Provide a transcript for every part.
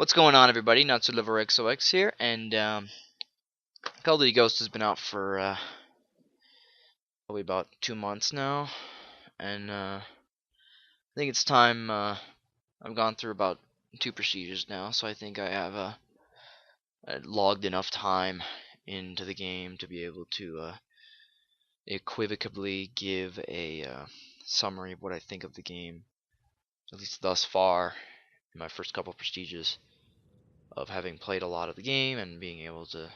What's going on, everybody? NotSoLiverXOX here, and COD Ghosts has been out for probably about 2 months now, and I think it's time. I've gone through about 2 procedures now, so I think I have logged enough time into the game to be able to equivocally give a summary of what I think of the game, at least thus far, in my first couple prestiges of having played a lot of the game and being able to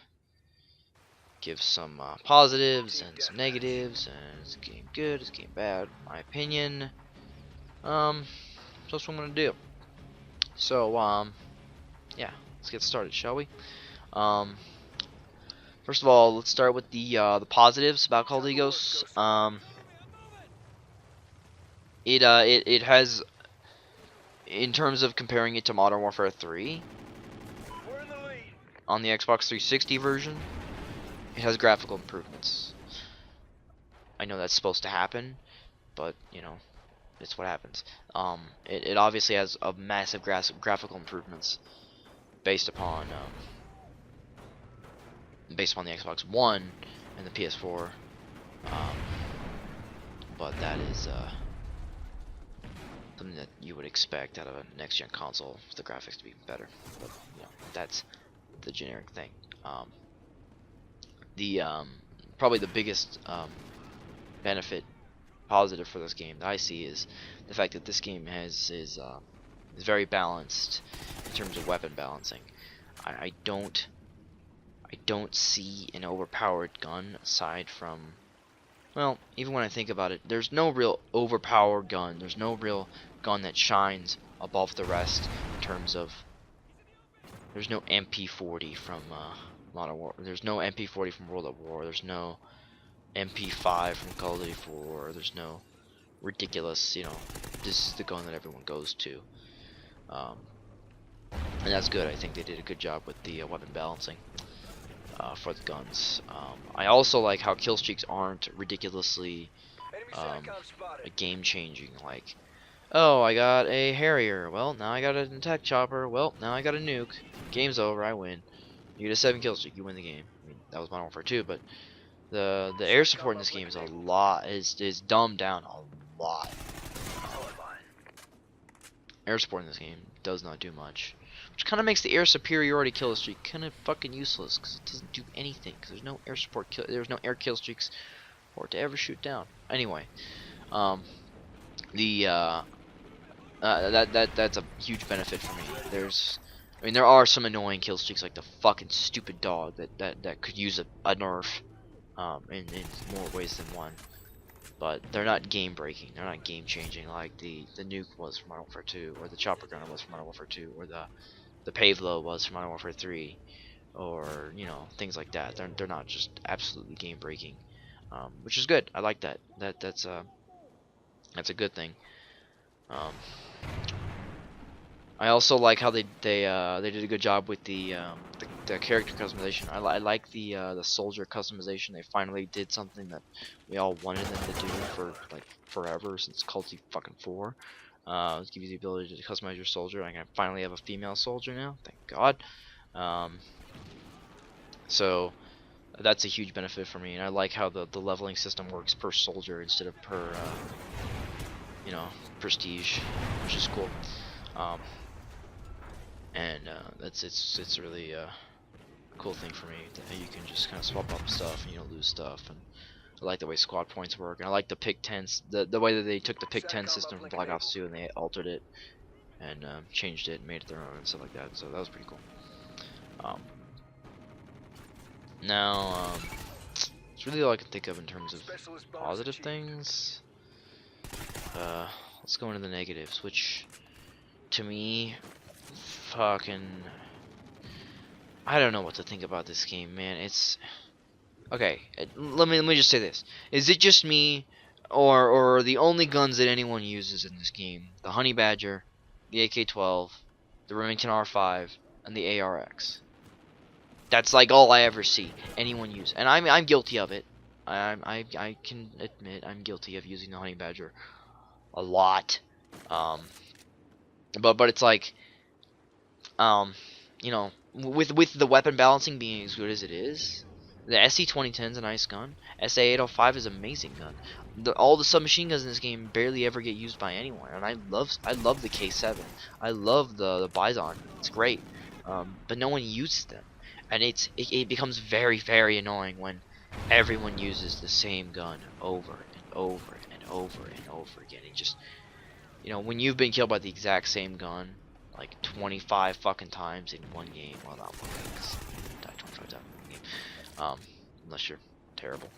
give some positives and some negatives, and is the game good, is the game bad, my opinion. So that's what I'm gonna do. So yeah, let's get started, shall we? First of all, let's start with the positives about COD Ghosts. It has, in terms of comparing it to Modern Warfare 3 on the Xbox 360 version, it has graphical improvements. I know that's supposed to happen, but you know, it's what happens. It obviously has a massive graphical improvements based upon the Xbox One and the PS4. But that is something that you would expect out of a next-gen console for the graphics to be better. But you know, that's the generic thing. Probably the biggest benefit, positive for this game that I see is the fact that this game is very balanced in terms of weapon balancing. I don't see an overpowered gun aside from, well, even when I think about it, there's no real overpowered gun. There's no real gun that shines above the rest in terms of, there's no MP40 from Modern War. There's no MP40 from World at War. There's no MP5 from Call of Duty 4. There's no ridiculous, you know, this is the gun that everyone goes to. And that's good. I think they did a good job with the weapon balancing for the guns. I also like how kill streaks aren't ridiculously game-changing. Like, oh, I got a Harrier. Well, now I got an attack chopper. Well, now I got a nuke. Game's over. I win. You get a 7 kill streak. You win the game. I mean, that was Modern Warfare 2, but the air support in this game is a lot. Is dumbed down a lot. Air support in this game does not do much, which kind of makes the air superiority kill streak kind of fucking useless, because it doesn't do anything. Because there's no air support there's no air kill streaks for it to ever shoot down. Anyway, that's a huge benefit for me. I mean, there are some annoying kill streaks, like the fucking stupid dog that could use a nerf in more ways than one. But they're not game breaking, they're not game changing like the nuke was from Modern Warfare 2, or the chopper gunner was from Modern Warfare 2, or the Pavlo was from Modern Warfare 3, or you know, things like that. They're not just absolutely game breaking, which is good. I like that. That's a good thing. I also like how they did a good job with the character customization. I like the soldier customization. They finally did something that we all wanted them to do for like forever, since Call of Duty fucking 4. It gives you the ability to customize your soldier. I can finally have a female soldier now, thank God. So that's a huge benefit for me, and I like how the leveling system works per soldier instead of per you know, prestige, which is cool. And it's really a cool thing for me that you can just kind of swap up stuff and you don't lose stuff. And I like the way squad points work, and I like the pick 10s, the way that they took the pick 10 system from Black Ops 2 and they altered it and changed it and made it their own and stuff like that. So that was pretty cool. Now it's really all I can think of in terms of positive things. Let's go into the negatives, which to me, fucking, I don't know what to think about this game, man. It's okay. Let me just say this: is it just me, or the only guns that anyone uses in this game, the Honey Badger, the AK-12, the Remington R5, and the ARX? That's like all I ever see anyone use, and I'm guilty of it. I can admit I'm guilty of using the Honey Badger a lot. But it's like, um, you know, with the weapon balancing being as good as it is, the SC-2010 is a nice gun. SA-805 is an amazing gun. All the submachine guns in this game barely ever get used by anyone, and I love the K7. I love the Bison. It's great, but no one uses them, and it becomes very annoying when everyone uses the same gun over and over and over and over again. It just, when you've been killed by the exact same gun like 25 fucking times in one game, well, not one game, 'cause you die 25 times in one game, unless you're terrible.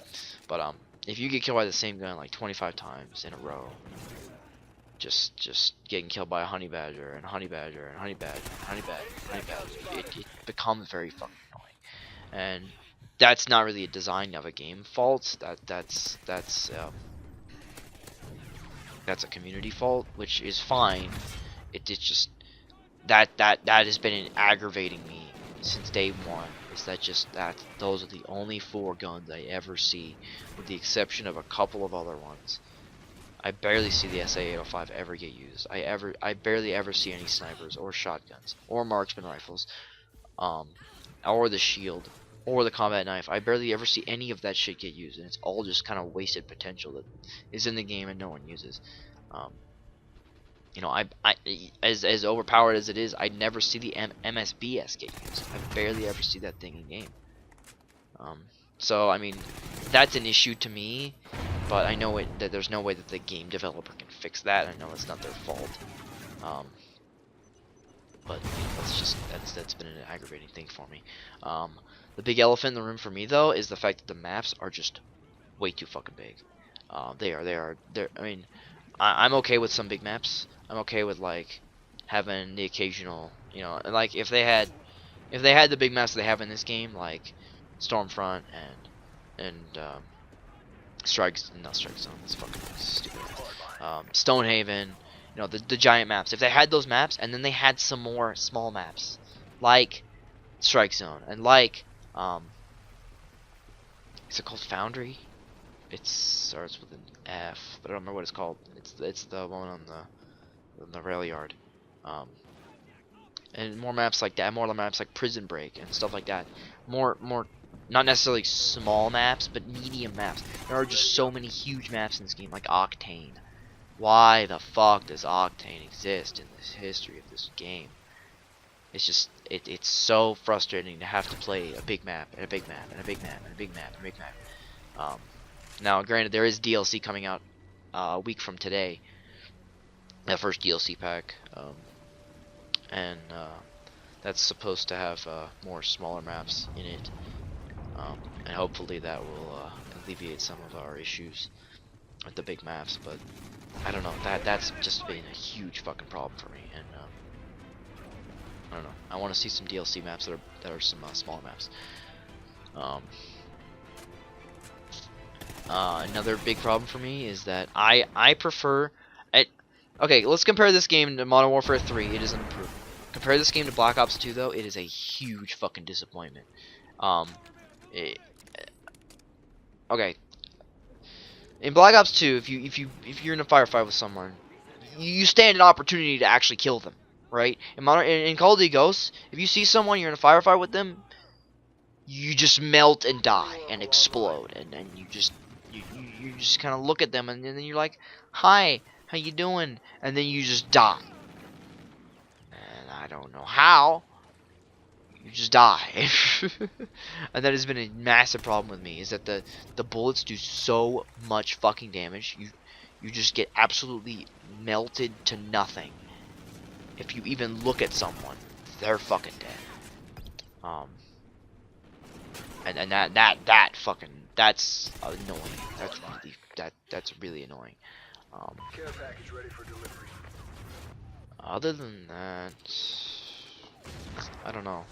But if you get killed by the same gun like 25 times in a row, just getting killed by a honey badger and honey badger and honey badger and honey badger and honey badger, it becomes very fucking annoying. And that's not really a design of a game fault. That's a community fault, which is fine. It's just that has been aggravating me since day one. Is that those are the only 4 guns I ever see, with the exception of a couple of other ones. I barely see the SA-805 ever get used. I barely ever see any snipers or shotguns or marksman rifles, or the shield or the combat knife. I barely ever see any of that shit get used, and it's all just kind of wasted potential that is in the game and no one uses. As overpowered as it is, I never see the MSBS get used. I barely ever see that thing in game. So I mean, that's an issue to me, but I know that there's no way that the game developer can fix that. I know it's not their fault. But that's been an aggravating thing for me. The big elephant in the room for me though is the fact that the maps are just way too fucking big. I mean, I'm okay with some big maps. I'm okay with like having the occasional, like if they had the big maps they have in this game, like Stormfront and Strike Zone, it's fucking stupid. Stonehaven, the giant maps. If they had those maps and then they had some more small maps, like Strike Zone and like is it called Foundry? It starts with an F, but I don't remember what it's called. It's the one on the rail yard. And more maps like that, more maps like Prison Break and stuff like that. More not necessarily small maps, but medium maps. There are just so many huge maps in this game, like Octane. Why the fuck does Octane exist in this history of this game? It's just it's so frustrating to have to play a big map and a big map and a big map and a big map and a big map. Now, granted, there is DLC coming out a week from today. That first DLC pack, and that's supposed to have more smaller maps in it, and hopefully that will alleviate some of our issues with the big maps. But I don't know, that's just been a huge fucking problem for me, and I don't know. I want to see some DLC maps that are some smaller maps. Another big problem for me is that I prefer. Okay, let's compare this game to Modern Warfare 3. It is an improvement. Compare this game to Black Ops 2, though. It is a huge fucking disappointment. Okay. In Black Ops 2, if you're in a firefight with someone, you stand an opportunity to actually kill them, right? In COD Ghosts, if you see someone, you're in a firefight with them, you just melt and die and explode, and then you just kind of look at them, and then you're like, "Hi, how you doing?" And then you just die. And I don't know how. You just die. And that has been a massive problem with me, is that the bullets do so much fucking damage. You just get absolutely melted to nothing. If you even look at someone, they're fucking dead. And that fucking, that's annoying. That's really annoying. Care package ready for delivery. Other than that, I don't know.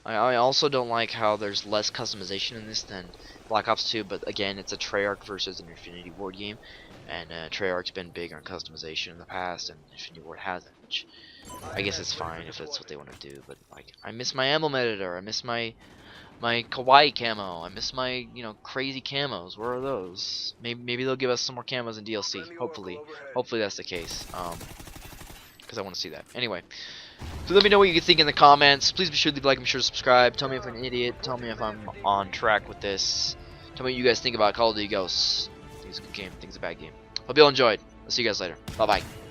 I also don't like how there's less customization in this than Black Ops 2, but again, it's a Treyarch versus an Infinity Ward game, and Treyarch's been big on customization in the past, and Infinity Ward hasn't, which I guess it's fine if that's what they want to do, but like, I miss my emblem editor, I miss my kawaii camo, I miss my, crazy camos. Where are those? Maybe they'll give us some more camos in DLC, hopefully that's the case, because I want to see that. Anyway, So let me know what you think in the comments. Please be sure to leave a like and be sure to subscribe. Tell me if I'm an idiot. Tell me if I'm on track with this. Tell me what you guys think about Call of Duty Ghosts. I think it's a good game. I think it's a bad game. Hope you all enjoyed. I'll see you guys later. Bye bye.